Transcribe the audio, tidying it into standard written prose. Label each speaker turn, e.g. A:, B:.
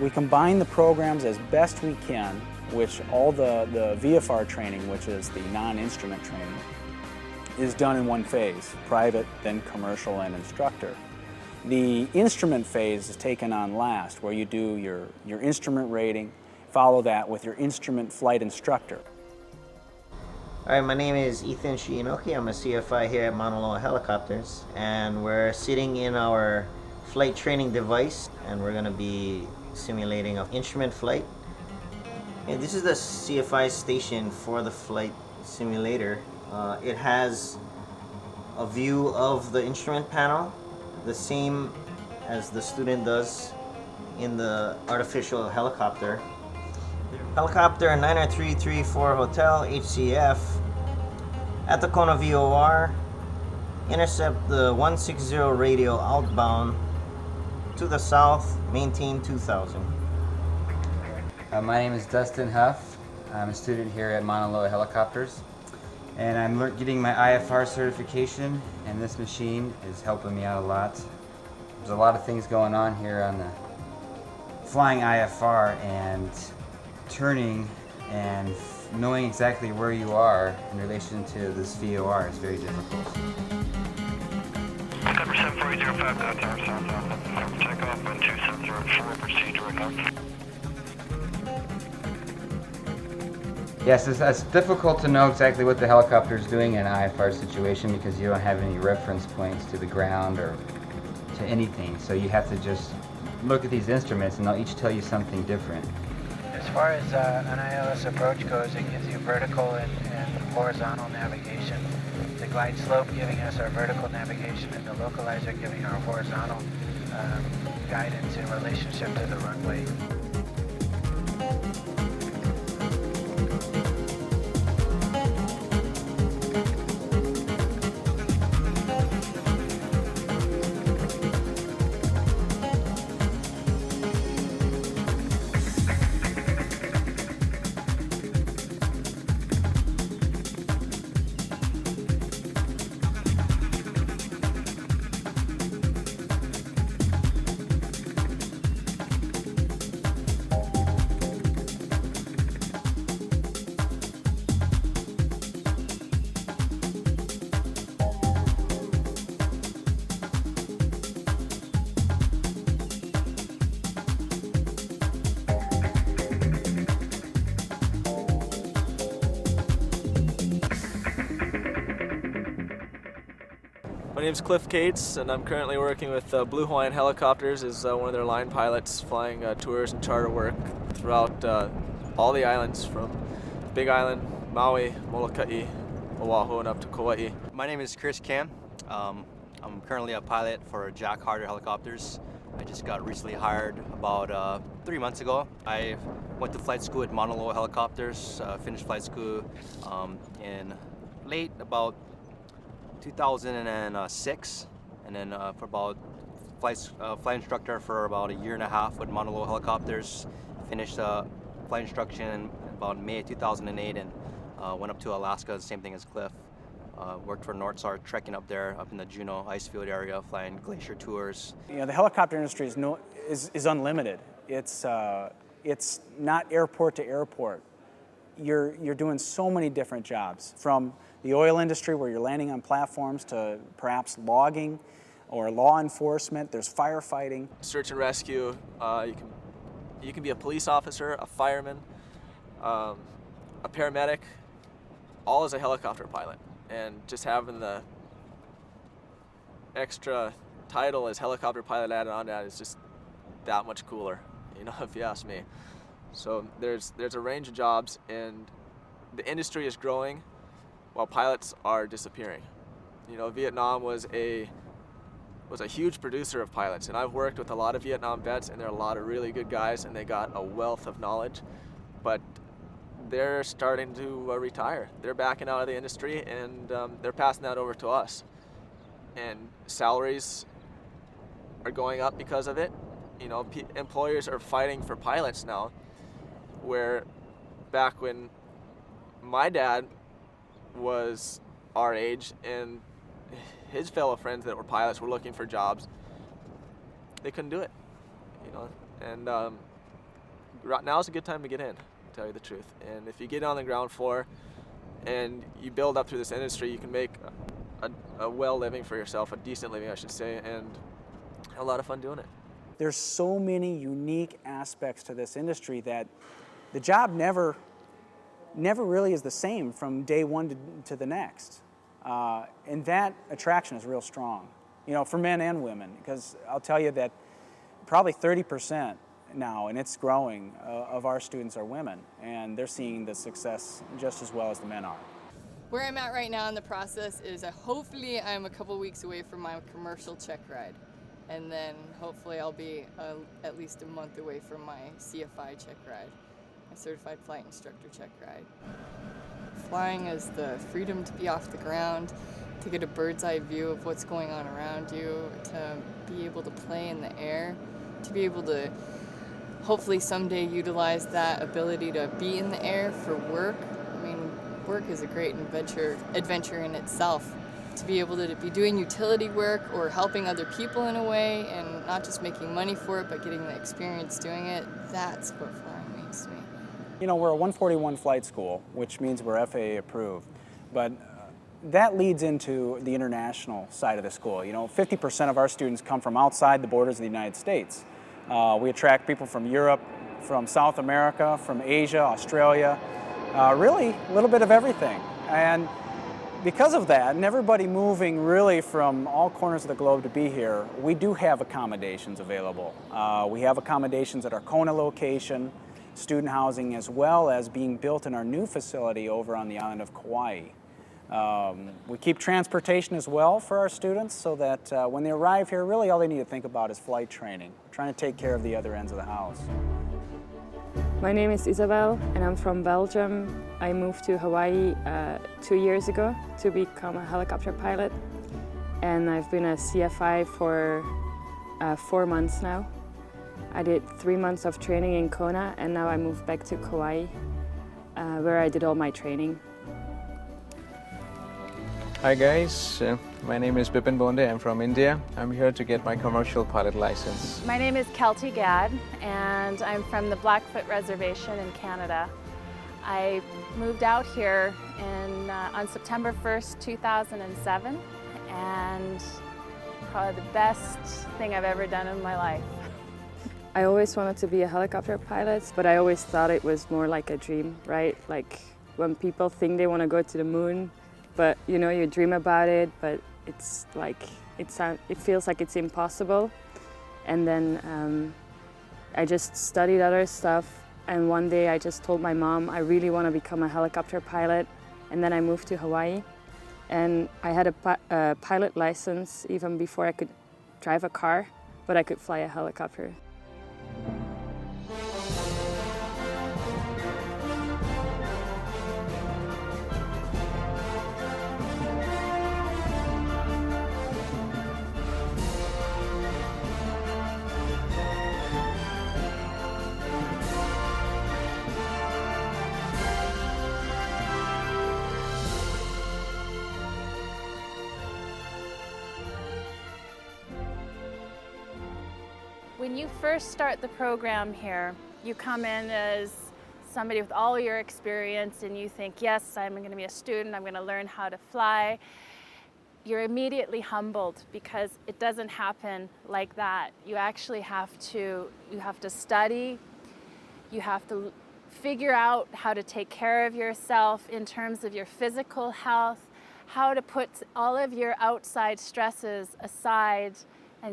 A: We combine the programs as best we can, which all the VFR training, which is the non-instrument training, is done in one phase, private, then commercial, and instructor. The instrument phase is taken on last, where you do your instrument rating, follow that with your instrument flight instructor.
B: All right, my name is Ethan Shiinoki. I'm a CFI here at Mauna Helicopters, and we're sitting in our flight training device, and we're going to be simulating an instrument flight. And this is the CFI station for the flight simulator. It has a view of the instrument panel, the same as the student does in the artificial helicopter. Helicopter 90334 Hotel HCF at the Kona VOR, intercept the 160 radio outbound to the south, maintain 2000.
C: My name is Dustin Huff. I'm a student here at Mauna Loa Helicopters, and I'm getting my IFR certification, and this machine is helping me out a lot. There's a lot of things going on here on the flying IFR, and turning and knowing exactly where you are in relation to this VOR is very difficult.
D: Number 74005, takeoff, wind 2704, proceed direct north.
C: Yes, it's difficult to know exactly what the helicopter is doing in an IFR situation because you don't have any reference points to the ground or to anything. So you have to just look at these instruments and they'll each tell you something different.
E: As far as an ILS approach goes, it gives you vertical and horizontal navigation. The glide slope giving us our vertical navigation, and the localizer giving our horizontal guidance in relationship to the runway.
F: My name is Cliff Cates, and I'm currently working with Blue Hawaiian Helicopters as one of their line pilots, flying tours and charter work throughout all the islands from Big Island, Maui, Molokai, Oahu, and up to Kauai.
G: My name is Chris Cam. I'm currently a pilot for Jack Harder Helicopters. I just got recently hired about 3 months ago. I went to flight school at Mauna Loa Helicopters, finished flight school in late about 2006, and then for about flight instructor for about a year and a half with Mauna Loa Helicopters. Finished flight instruction in about May 2008 and went up to Alaska, the same thing as Cliff. Worked for Northstar, trekking up there, up in the Juneau icefield area, flying glacier tours.
A: You know, the helicopter industry is unlimited. It's not airport to airport. You're doing so many different jobs, from the oil industry where you're landing on platforms to perhaps logging or law enforcement. There's firefighting.
F: Search and rescue. You can be a police officer, a fireman, a paramedic, all as a helicopter pilot. And just having the extra title as helicopter pilot added on that is just that much cooler, you know, if you ask me. So there's a range of jobs, and the industry is growing while pilots are disappearing. You know, Vietnam was a huge producer of pilots, and I've worked with a lot of Vietnam vets, and they're a lot of really good guys, and they got a wealth of knowledge, but they're starting to retire. They're backing out of the industry, and they're passing that over to us. And salaries are going up because of it. You know, employers are fighting for pilots now, where back when my dad was our age and his fellow friends that were pilots were looking for jobs, they couldn't do it, you know. And now's a good time to get in, to tell you the truth. And if you get on the ground floor and you build up through this industry, you can make a well living for yourself, a decent living, I should say, and a lot of fun doing it.
A: There's so many unique aspects to this industry that the job never really is the same from day one to the next. And that attraction is real strong, for men and women, because I'll tell you that probably 30% now, and it's growing, of our students are women, and they're seeing the success just as well as the men are.
H: Where I'm at right now in the process is hopefully I'm a couple weeks away from my commercial check ride. And then hopefully I'll be at least a month away from my CFI check ride, my Certified Flight Instructor check ride. Flying is the freedom to be off the ground, to get a bird's eye view of what's going on around you, to be able to play in the air, to be able to hopefully someday utilize that ability to be in the air for work. I mean, work is a great adventure in itself. To be able to be doing utility work or helping other people in a way and not just making money for it, but getting the experience doing it, that's what flying means to me.
A: We're a 141 flight school, which means we're FAA approved, but that leads into the international side of the school. 50% of our students come from outside the borders of the United States. We attract people from Europe, from South America, from Asia, Australia, really a little bit of everything. And because of that, and everybody moving really from all corners of the globe to be here, we do have accommodations available. We have accommodations at our Kona location, student housing, as well as being built in our new facility over on the island of Kauai. We keep transportation as well for our students so that when they arrive here, really all they need to think about is flight training, trying to take care of the other ends of the house.
I: My name is Isabel and I'm from Belgium. I moved to Hawaii 2 years ago to become a helicopter pilot, and I've been a CFI for 4 months now. I did 3 months of training in Kona, and now I moved back to Kauai where I did all my training.
J: Hi guys, my name is Bipin Bonde. I'm from India. I'm here to get my commercial pilot license.
K: My name is Kelty Gadd, and I'm from the Blackfoot Reservation in Canada. I moved out here on September 1st, 2007, and probably the best thing I've ever done in my life.
I: I always wanted to be a helicopter pilot, but I always thought it was more like a dream, right? Like when people think they want to go to the moon, but you dream about it, but it's like, it feels like it's impossible. And then I just studied other stuff, and one day I just told my mom I really want to become a helicopter pilot, and then I moved to Hawaii. And I had a pilot license even before I could drive a car, but I could fly a helicopter.
K: When you first start the program here, you come in as somebody with all your experience and you think, yes, I'm going to be a student, I'm going to learn how to fly. You're immediately humbled because it doesn't happen like that. You actually have to study, you have to figure out how to take care of yourself in terms of your physical health, how to put all of your outside stresses aside